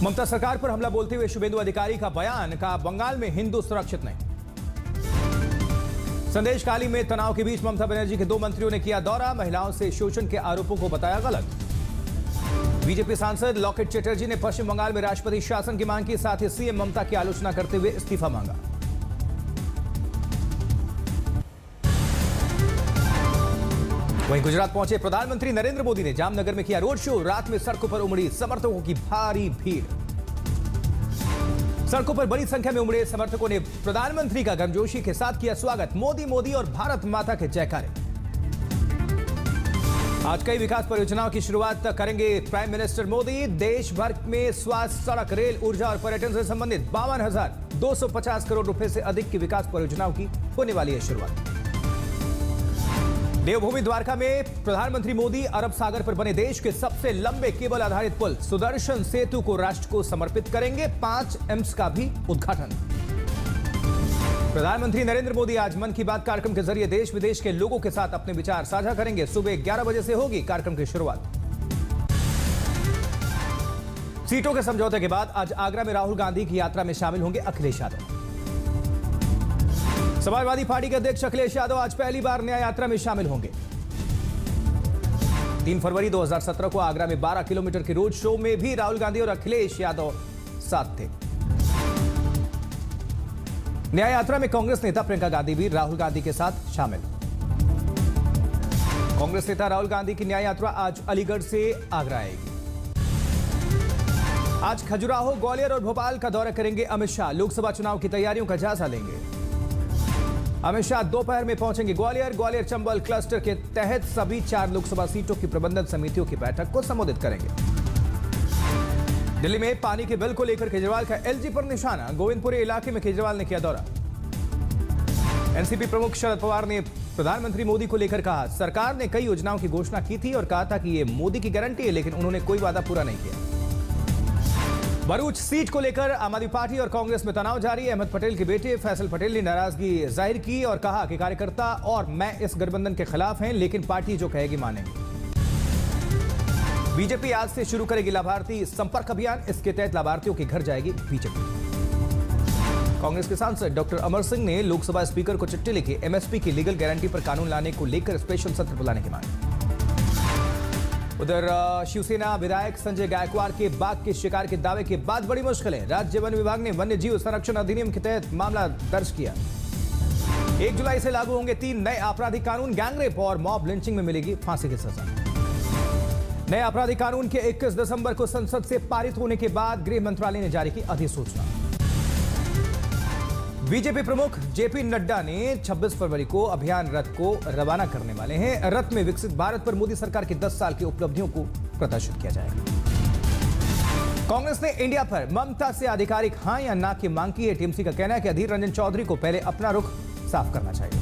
ममता सरकार पर हमला बोलते हुए शुभेंदु अधिकारी का बयान, कहा बंगाल में हिंदू सुरक्षित नहीं। संदेश खाली में तनाव के बीच ममता बनर्जी के 2 मंत्रियों ने किया दौरा, महिलाओं से शोषण के आरोपों को बताया गलत। बीजेपी सांसद लॉकेट चटर्जी ने पश्चिम बंगाल में राष्ट्रपति शासन की मांग की, साथ ही सीएम ममता की आलोचना करते हुए इस्तीफा मांगा। वहीं गुजरात पहुंचे प्रधानमंत्री नरेंद्र मोदी ने जामनगर में किया रोड शो, रात में सड़कों पर उमड़ी समर्थकों की भारी भीड़। सड़कों पर बड़ी संख्या में उमड़े समर्थकों ने प्रधानमंत्री का गर्मजोशी के साथ किया स्वागत, मोदी मोदी और भारत माता के जयकारे। आज कई विकास परियोजनाओं की शुरुआत करेंगे प्राइम मिनिस्टर मोदी। देश भर में स्वास्थ्य, सड़क, रेल, ऊर्जा और पर्यटन से संबंधित 52,250 करोड़ रुपए से अधिक की विकास परियोजनाओं की होने वाली है शुरुआत। देवभूमि द्वारका में प्रधानमंत्री मोदी अरब सागर पर बने देश के सबसे लंबे केबल आधारित पुल सुदर्शन सेतु को राष्ट्र को समर्पित करेंगे। 5 एम्स का भी उद्घाटन। प्रधानमंत्री नरेंद्र मोदी आज मन की बात कार्यक्रम के जरिए देश विदेश के लोगों के साथ अपने विचार साझा करेंगे। सुबह 11 बजे से होगी कार्यक्रम की शुरुआत। सीटों के समझौते के बाद आज आगरा में राहुल गांधी की यात्रा में शामिल होंगे अखिलेश यादव। समाजवादी पार्टी के अध्यक्ष अखिलेश यादव आज पहली बार न्याय यात्रा में शामिल होंगे। 3 फरवरी 2017 को आगरा में 12 किलोमीटर के रोड शो में भी राहुल गांधी और अखिलेश यादव साथ थे। न्याय यात्रा में कांग्रेस नेता प्रियंका गांधी भी राहुल गांधी के साथ शामिल। कांग्रेस नेता राहुल गांधी की न्याय यात्रा आज अलीगढ़ से आगरा आएगी। आज खजुराहो, ग्वालियर और भोपाल का दौरा करेंगे अमित शाह। लोकसभा चुनाव की तैयारियों का जायजा लेंगे। अमित शाह दोपहर में पहुंचेंगे ग्वालियर चंबल क्लस्टर के तहत सभी 4 लोकसभा सीटों की प्रबंधन समितियों की बैठक को संबोधित करेंगे। दिल्ली में पानी के बिल को लेकर केजरीवाल का एलजी पर निशाना, गोविंदपुरी इलाके में केजरीवाल ने किया दौरा। एनसीपी प्रमुख शरद पवार ने प्रधानमंत्री मोदी को लेकर कहा, सरकार ने कई योजनाओं की घोषणा की थी और कहा था कि ये मोदी की गारंटी है, लेकिन उन्होंने कोई वादा पूरा नहीं किया। भरूच सीट को लेकर आम आदमी पार्टी और कांग्रेस में तनाव जारी है। अहमद पटेल के बेटे फैसल पटेल ने नाराजगी जाहिर की और कहा कि कार्यकर्ता और मैं इस गठबंधन के खिलाफ हैं, लेकिन पार्टी जो कहेगी मानेंगे। बीजेपी आज से शुरू करेगी लाभार्थी संपर्क अभियान, इसके तहत लाभार्थियों के घर जाएगी बीजेपी। कांग्रेस के सांसद डॉक्टर अमर सिंह ने लोकसभा स्पीकर को चिट्ठी लिखी, एमएसपी की लीगल गारंटी पर कानून लाने को लेकर स्पेशल सत्र बुलाने की मांग। उधर शिवसेना विधायक संजय गायकवाड़ के बाघ के शिकार के दावे के बाद बड़ी मुश्किलें। राज्य वन विभाग ने वन्य जीव संरक्षण अधिनियम के तहत मामला दर्ज किया। 1 जुलाई से लागू होंगे 3 नए आपराधिक कानून, गैंगरेप और मॉब लिंचिंग में मिलेगी फांसी की सजा। नए आपराधिक कानून के 21 दिसंबर को संसद से पारित होने के बाद गृह मंत्रालय ने जारी की अधिसूचना। बीजेपी प्रमुख जेपी नड्डा ने 26 फरवरी को अभियान रथ को रवाना करने वाले हैं। रथ में विकसित भारत पर मोदी सरकार की 10 साल की उपलब्धियों को प्रदर्शित किया जाएगा। कांग्रेस ने इंडिया पर ममता से आधिकारिक हां या ना की मांग की है। टीएमसी का कहना है कि अधीर रंजन चौधरी को पहले अपना रुख साफ करना चाहिए।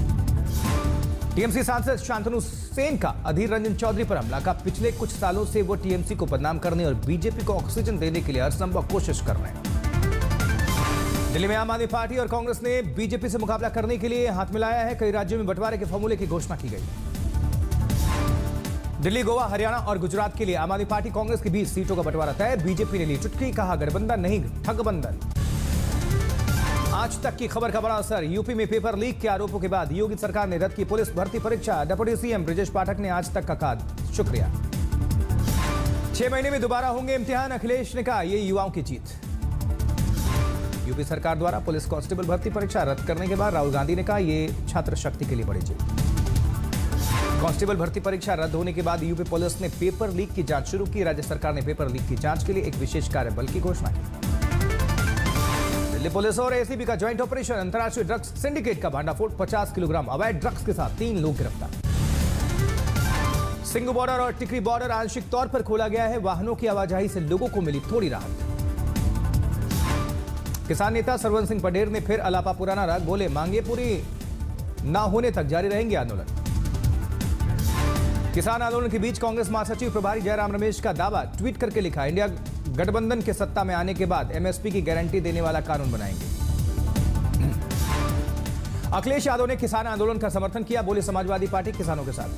टीएमसी सांसद शांतनु सेन का अधीर रंजन चौधरी पर हमला, का पिछले कुछ सालों से वो टीएमसी को बदनाम करने और बीजेपी को ऑक्सीजन देने के लिए हर संभव कोशिश कर रहे हैं। दिल्ली में आम आदमी पार्टी और कांग्रेस ने बीजेपी से मुकाबला करने के लिए हाथ मिलाया है। कई राज्यों में बंटवारे के फॉर्मूले की घोषणा की गई। दिल्ली, गोवा, हरियाणा और गुजरात के लिए आम आदमी पार्टी कांग्रेस के बीच सीटों का बंटवारा तय। बीजेपी ने ली चुटकी, कहा गठबंधन नहीं ठगबंधन। आज तक की खबर का बड़ा असर। यूपी में पेपर लीक के आरोपों के बाद योगी सरकार ने रद्द की पुलिस भर्ती परीक्षा। डिप्टी सीएम ब्रजेश पाठक ने आज तक का कहा शुक्रिया। 6 महीने में दोबारा होंगे इम्तिहान, अखिलेश ने कहा यह युवाओं की जीत। यूपी सरकार द्वारा पुलिस कांस्टेबल भर्ती परीक्षा रद्द करने के बाद राहुल गांधी ने कहा यह छात्र शक्ति के लिए बड़ी जीत। कांस्टेबल भर्ती परीक्षा रद्द होने के बाद यूपी पुलिस ने पेपर लीक की जांच शुरू की। राज्य सरकार ने पेपर लीक की जांच के लिए एक विशेष कार्यबल की घोषणा की। दिल्ली पुलिस और एसीबी का ज्वाइंट ऑपरेशन, अंतर्राष्ट्रीय ड्रग्स सिंडिकेट का भांडाफोड़। 50 किलोग्राम अवैध ड्रग्स के साथ 3 लोग गिरफ्तार। सिंघू बॉर्डर और टिकरी बॉर्डर आंशिक तौर पर खोला गया है। वाहनों की आवाजाही से लोगों को मिली थोड़ी राहत। किसान नेता सरवन सिंह पटेल ने फिर अलापा पुराना राग बोले, मांगे पूरी ना होने तक जारी रहेंगे आंदोलन। किसान आंदोलन के बीच कांग्रेस महासचिव प्रभारी जयराम रमेश का दावा, ट्वीट करके लिखा, इंडिया गठबंधन के सत्ता में आने के बाद एमएसपी की गारंटी देने वाला कानून बनाएंगे। अखिलेश यादव ने किसान आंदोलन का समर्थन किया, बोले समाजवादी पार्टी किसानों के साथ।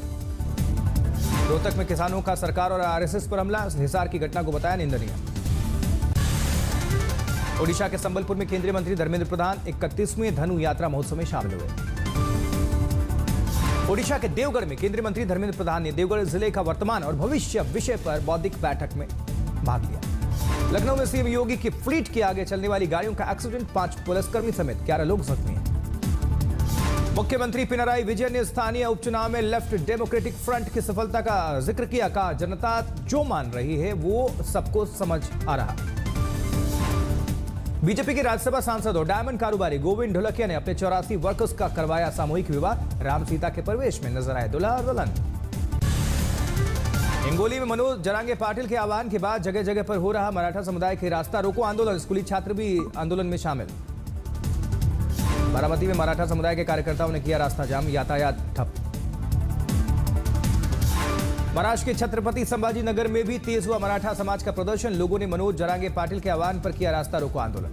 रोहतक में किसानों का सरकार और आरएसएस पर हमला, हिसार की घटना को बताया निंदनीय। ओडिशा के संबलपुर में केंद्रीय मंत्री धर्मेंद्र प्रधान 31वें धनु यात्रा महोत्सव में शामिल हुए। ओडिशा के देवगढ़ में केंद्रीय मंत्री धर्मेंद्र प्रधान ने देवगढ़ जिले का वर्तमान और भविष्य विषय पर बौद्धिक बैठक में भाग लिया। लखनऊ में सीएम योगी की फ्लीट के आगे चलने वाली गाड़ियों का एक्सीडेंट, 5 पुलिसकर्मी समेत 11 लोग जख्मी हैं। मुख्यमंत्री पिनराई विजयन ने स्थानीय उपचुनाव में लेफ्ट डेमोक्रेटिक फ्रंट की सफलता का जिक्र किया। कहा, जनता जो मान रही है वो सबको समझ आ रहा। बीजेपी के राज्यसभा सांसद और डायमंड कारोबारी गोविंद ढोलकिया ने अपने 84 वर्कर्स का करवाया सामूहिक विवाह। राम सीता के परिवेश में नजर आए दुल्हा और दुल्हन। हिंगोली में मनोज जरांगे पाटिल के आह्वान के बाद जगह जगह पर हो रहा मराठा समुदाय के रास्ता रोको आंदोलन। स्कूली छात्र भी आंदोलन में शामिल। बारामती में मराठा समुदाय के कार्यकर्ताओं ने किया रास्ता जाम, यातायात ठप। महाराष्ट्र के छत्रपति संभाजी नगर में भी तेज हुआ मराठा समाज का प्रदर्शन। लोगों ने मनोज जरांगे पाटिल के आह्वान पर किया रास्ता रोको आंदोलन।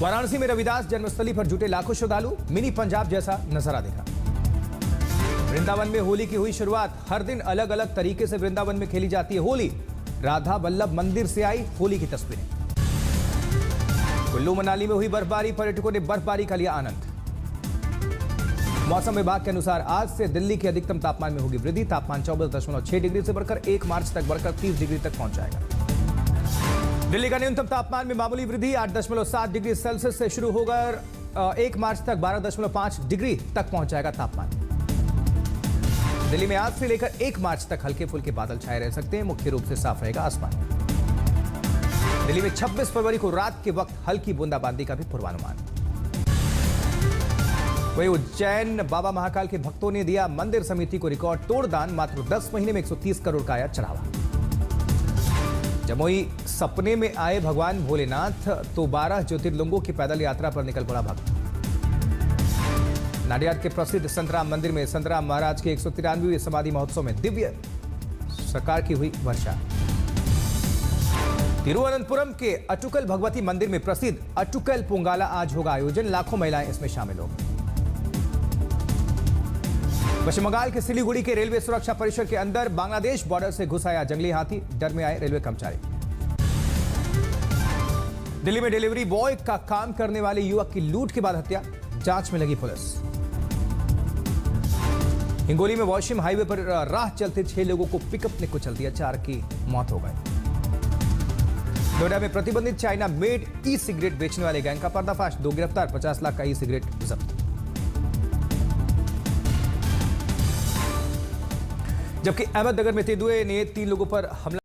वाराणसी में रविदास जन्मस्थली पर जुटे लाखों श्रद्धालु। मिनी पंजाब जैसा नजारा देखा। वृंदावन में होली की हुई शुरुआत। हर दिन अलग अलग तरीके से वृंदावन में खेली जाती है होली। राधा वल्लभ मंदिर से आई होली की तस्वीरें। कुल्लू मनाली में हुई बर्फबारी। पर्यटकों ने बर्फबारी का लिया आनंद। मौसम विभाग के अनुसार आज से दिल्ली के अधिकतम तापमान में होगी वृद्धि। तापमान 24.6 डिग्री से बढ़कर 1 मार्च तक बढ़कर 30 डिग्री तक पहुंच जाएगा। दिल्ली का न्यूनतम तापमान में मामूली वृद्धि 8.7 डिग्री सेल्सियस से शुरू होकर 1 मार्च तक 12.5 डिग्री तक पहुंच जाएगा तापमान। दिल्ली में आज से लेकर 1 मार्च तक हल्के फुल्के बादल छाए रह सकते हैं। मुख्य रूप से साफ रहेगा आसमान। दिल्ली में 26 फरवरी को रात के वक्त हल्की बूंदाबांदी का भी पूर्वानुमान। वहीं उज्जैन बाबा महाकाल के भक्तों ने दिया मंदिर समिति को रिकॉर्ड तोड़ दान। मात्र 10 महीने में 130 करोड़ का आया चढ़ावा। जमुई सपने में आए भगवान भोलेनाथ तो 12 ज्योतिर्लिंगों की पैदल यात्रा पर निकल पड़ा भक्त। नाडियाद के प्रसिद्ध संतराम मंदिर में संतराम महाराज के 193वें समाधि महोत्सव में दिव्य सरकार की हुई वर्षा। तिरुवनंतपुरम के अटुकल भगवती मंदिर में प्रसिद्ध अटुकल पोंगाला आज होगा आयोजन। लाखों महिलाएं इसमें शामिल होंगी। पश्चिम बंगाल के सिलीगुड़ी के रेलवे सुरक्षा परिसर के अंदर बांग्लादेश बॉर्डर से घुस आया जंगली हाथी। डर में आए रेलवे कर्मचारी। दिल्ली में डिलीवरी बॉय का काम करने वाले युवक की लूट के बाद हत्या। जांच में लगी पुलिस। हिंगोली में वॉशिम हाईवे पर राह चलते 6 लोगों को पिकअप ने कुचल दिया। 4 की मौत हो गई। नोएडा में प्रतिबंधित चाइना मेड ई सिगरेट बेचने वाले गैंग का पर्दाफाश। 2 गिरफ्तार, 50 लाख का ई सिगरेट जब्त। जबकि अहमदनगर में तेंदुए ने 3 लोगों पर हमला